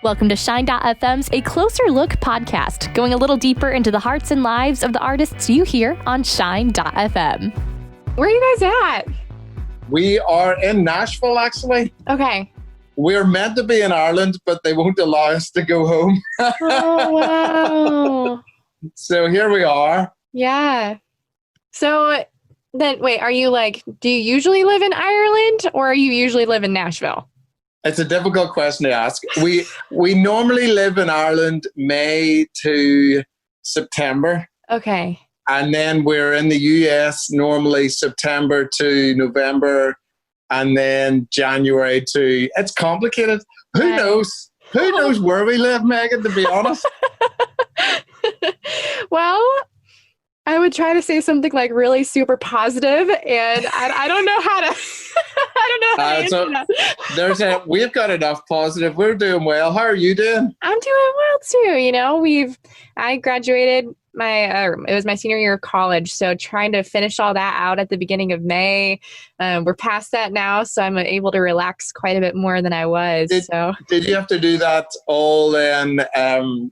Welcome to Shine.fm's A Closer Look podcast, going a little deeper into the hearts and lives of the artists you hear on Shine.fm. Where are you guys at? We are in Nashville, actually. Okay. We're meant to be in Ireland, but they won't allow us to go home. Oh, wow. So here we are. Yeah. So then, wait, are you do you usually live in Ireland or you usually live in Nashville? It's a difficult question to ask. We normally live in Ireland May to September. Okay. And then we're in the US normally September to November, and then January to... It's complicated. Who knows? Who knows where we live, Megan, to be honest? Well, I would try to say something really super positive, and I don't know how to... I don't know how to answer that. We've got enough positive. We're doing well. How are you doing? I'm doing well too. I graduated it was my senior year of college. So trying to finish all that out at the beginning of May. We're past that now. So I'm able to relax quite a bit more than I was. Did you have to do that all then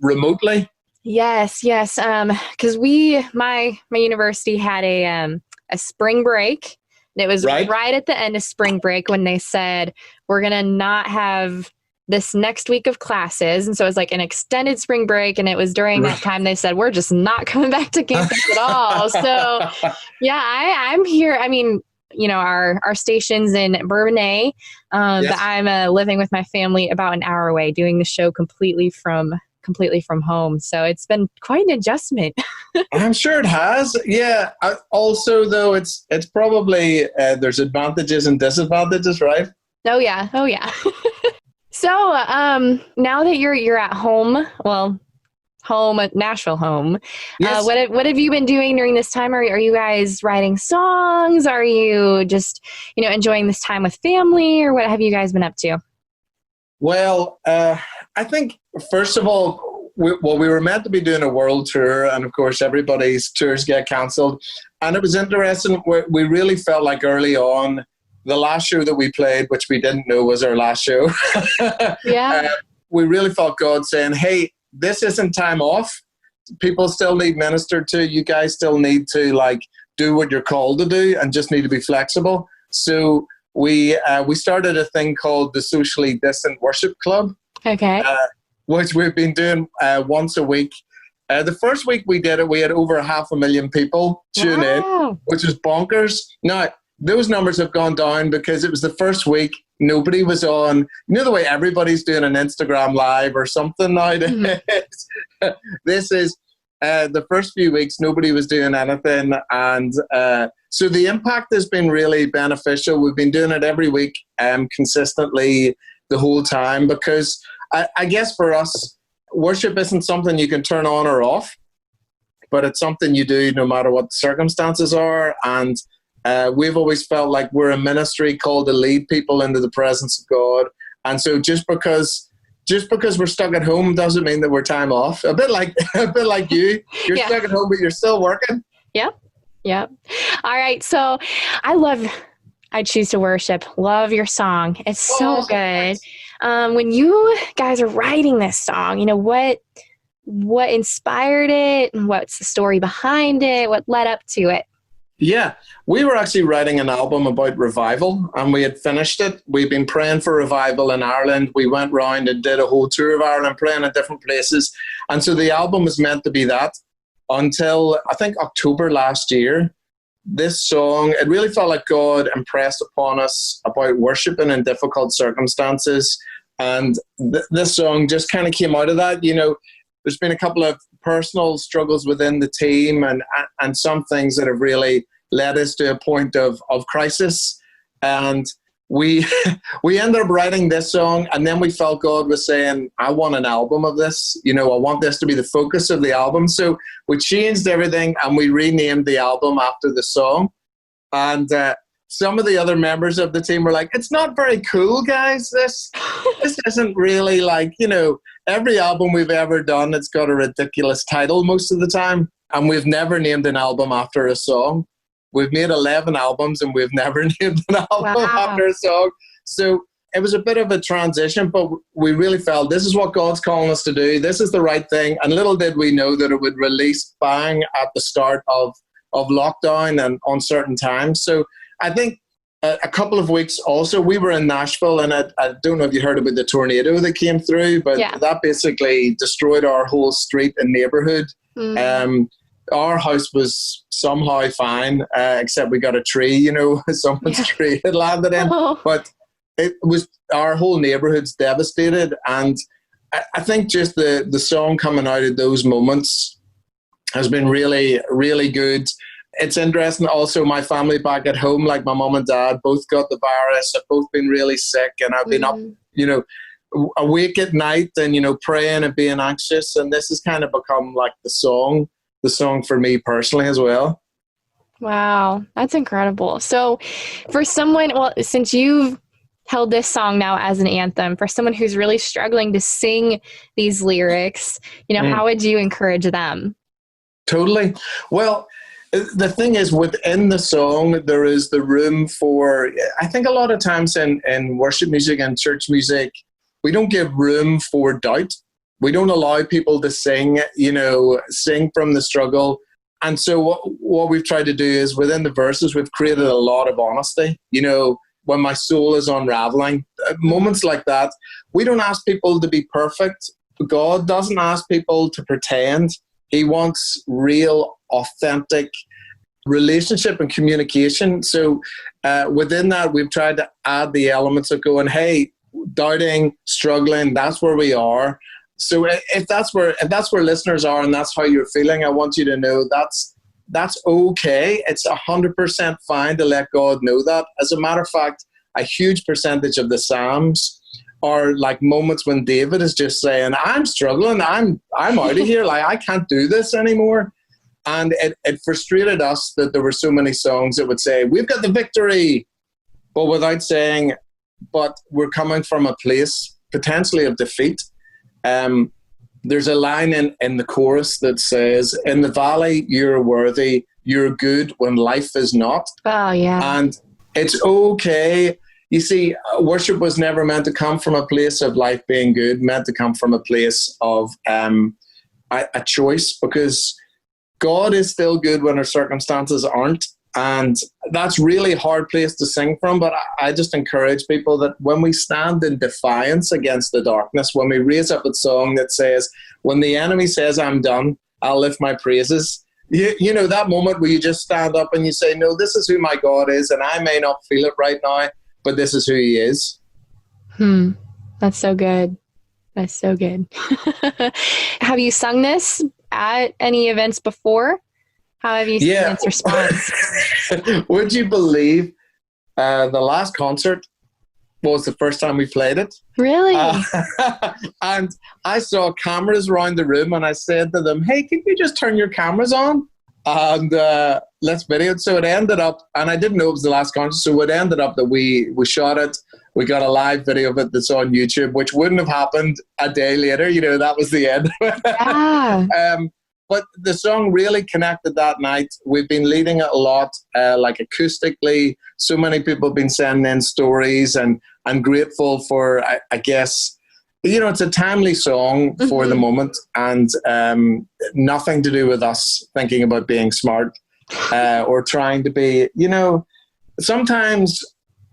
remotely? Yes. Cause my university had a spring break. And it was right at the end of spring break when they said, we're going to not have this next week of classes. And so it was an extended spring break. And it was during that time they said, we're just not coming back to campus at all. So yeah, I'm here. I mean, our station's in Bourbonnais, but I'm living with my family about an hour away doing the show completely from home. So it's been quite an adjustment. I'm sure it has. Yeah. Also, though, it's probably there's advantages and disadvantages, right? Oh yeah. So now that you're at home, Nashville home, yes. What have you been doing during this time? Are you guys writing songs? Are you just enjoying this time with family, or what have you guys been up to? Well, I think, first of all, we were meant to be doing a world tour, and of course everybody's tours get cancelled. And it was interesting. We really felt like early on, the last show that we played, which we didn't know was our last show, we really felt God saying, hey, this isn't time off. People still need ministered to. You guys still need to do what you're called to do and just need to be flexible. So we started a thing called the Socially Distant Worship Club. Okay. Which we've been doing once a week. The first week we did it, we had over 500,000 people tune in, which is bonkers. Now, those numbers have gone down because it was the first week. Nobody was on. The way everybody's doing an Instagram live or something nowadays. Mm-hmm. This is the first few weeks, nobody was doing anything. And so the impact has been really beneficial. We've been doing it every week consistently the whole time, because I guess for us, worship isn't something you can turn on or off, but it's something you do no matter what the circumstances are. And we've always felt like we're a ministry called to lead people into the presence of God. And so just because we're stuck at home doesn't mean that we're time off. A bit like you. You're stuck at home, but you're still working. Yep. All right. So I Choose to Worship. Love your song. It's so good. When you guys are writing this song, what inspired it? What's the story behind it? What led up to it? Yeah, we were actually writing an album about revival, and we had finished it. We've been praying for revival in Ireland. We went round and did a whole tour of Ireland, playing in different places. And so the album was meant to be that until, I think, October last year. This song, it really felt like God impressed upon us about worshiping in difficult circumstances. And this song just kind of came out of that. There's been a couple of personal struggles within the team and some things that have really led us to a point of crisis. And we ended up writing this song, and then we felt God was saying, I want an album of this. I want this to be the focus of the album. So we changed everything and we renamed the album after the song. And some of the other members of the team were like, it's not very cool, guys. This isn't really every album we've ever done, it's got a ridiculous title most of the time. And we've never named an album after a song. We've made 11 albums and we've never named an album after a song. So it was a bit of a transition, but we really felt this is what God's calling us to do. This is the right thing. And little did we know that it would release bang at the start of lockdown and uncertain times. So I think a couple of weeks also, we were in Nashville, and I don't know if you heard about the tornado that came through, but that basically destroyed our whole street and neighborhood. Our house was somehow fine, except we got a tree, someone's tree had landed in. But it was, our whole neighborhood's devastated. And I think just the song coming out of those moments has been really, really good. It's interesting also, my family back at home, like my mom and dad, both got the virus, have both been really sick, and I've been up, awake at night and, praying and being anxious. And this has kind of become like the song for me personally as well. Wow, that's incredible. So for someone, since you've held this song now as an anthem, for someone who's really struggling to sing these lyrics, how would you encourage them? Totally. Well, the thing is, within the song, there is the room for, I think a lot of times in worship music and church music, we don't give room for doubt. We don't allow people to sing from the struggle. And so what we've tried to do is, within the verses, we've created a lot of honesty. When my soul is unraveling, moments like that, we don't ask people to be perfect. God doesn't ask people to pretend. He wants real, authentic relationship and communication. So within that, we've tried to add the elements of going, hey, doubting, struggling, that's where we are. So if that's where listeners are and that's how you're feeling, I want you to know that's okay. It's 100% fine to let God know that. As a matter of fact, a huge percentage of the Psalms are like moments when David is just saying, I'm struggling, I'm out of here, like I can't do this anymore. And it frustrated us that there were so many songs that would say, we've got the victory, but without saying, but we're coming from a place potentially of defeat. There's a line in the chorus that says, in the valley you're worthy, you're good when life is not. Oh, yeah. And it's okay. You see, worship was never meant to come from a place of life being good, meant to come from a place of a choice, because God is still good when our circumstances aren't. And that's really a hard place to sing from. But I just encourage people that when we stand in defiance against the darkness, when we raise up a song that says, when the enemy says I'm done, I'll lift my praises. You know, that moment where you just stand up and you say, no, this is who my God is. And I may not feel it right now, but this is who he is. That's so good. That's so good. Have you sung this at any events before? How have you seen its response? Would you believe the last concert was the first time we played it? Really? And I saw cameras around the room and I said to them, hey, can you just turn your cameras on? And let's video it. So it ended up, and I didn't know it was the last concert, so it ended up that we shot it. We got a live video of it that's on YouTube, which wouldn't have happened a day later. You know, that was the end. Yeah. But the song really connected that night. We've been leading it a lot, like acoustically. So many people have been sending in stories, and I'm grateful for, I guess, you know, it's a timely song for the moment, and nothing to do with us thinking about being smart or trying to be, you know, sometimes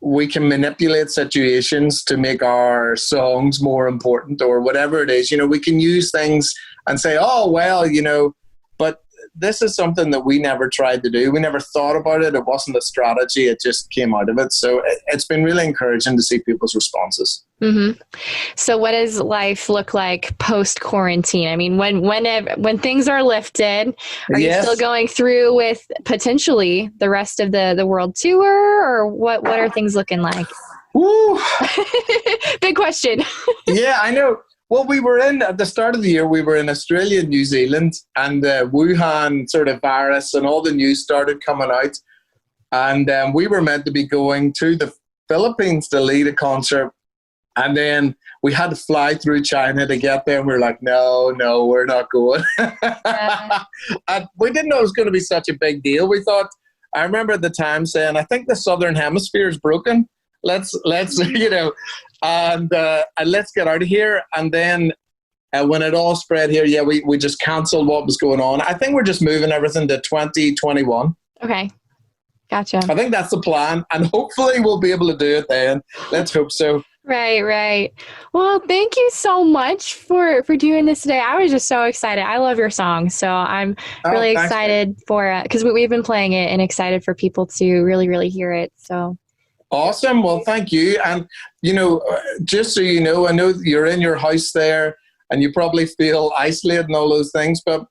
we can manipulate situations to make our songs more important or whatever it is. You know, we can use things and say, oh, well, you know, but this is something that we never tried to do. We never thought about it. It wasn't a strategy. It just came out of it. So it's been really encouraging to see people's responses. So what does life look like post-quarantine? I mean, when things are lifted, are you still going through with potentially the rest of the world tour, or what are things looking like? Woo. Big question. Yeah, I know. Well, we were at the start of the year, we were in Australia and New Zealand, and the Wuhan sort of virus and all the news started coming out. And we were meant to be going to the Philippines to lead a concert. And then we had to fly through China to get there. And we were like, no, we're not going. And we didn't know it was going to be such a big deal. We thought, I remember at the time saying, I think the Southern Hemisphere is broken. Let's, you know, and let's get out of here. And then when it all spread here, we just canceled what was going on. I think we're just moving everything to 2021. Okay. Gotcha. I think that's the plan, and hopefully we'll be able to do it then. Let's hope so. Right. Well, thank you so much for doing this today. I was just so excited. I love your song, so I'm really excited for because we've been playing it and excited for people to really, really hear it. So awesome. Well, thank you. And just so you know, I know you're in your house there, and you probably feel isolated and all those things, but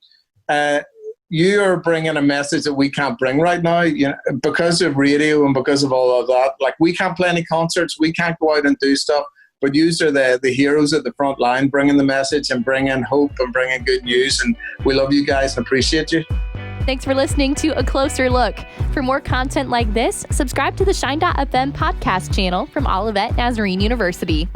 you are bringing a message that we can't bring right now, because of radio and because of all of that. Like, we can't play any concerts, we can't go out and do stuff, but you are the heroes at the front line, bringing the message and bringing hope and bringing good news. And we love you guys and appreciate you. Thanks for listening to A Closer Look. For more content like this, subscribe to the Shine.fm podcast channel from Olivet Nazarene University.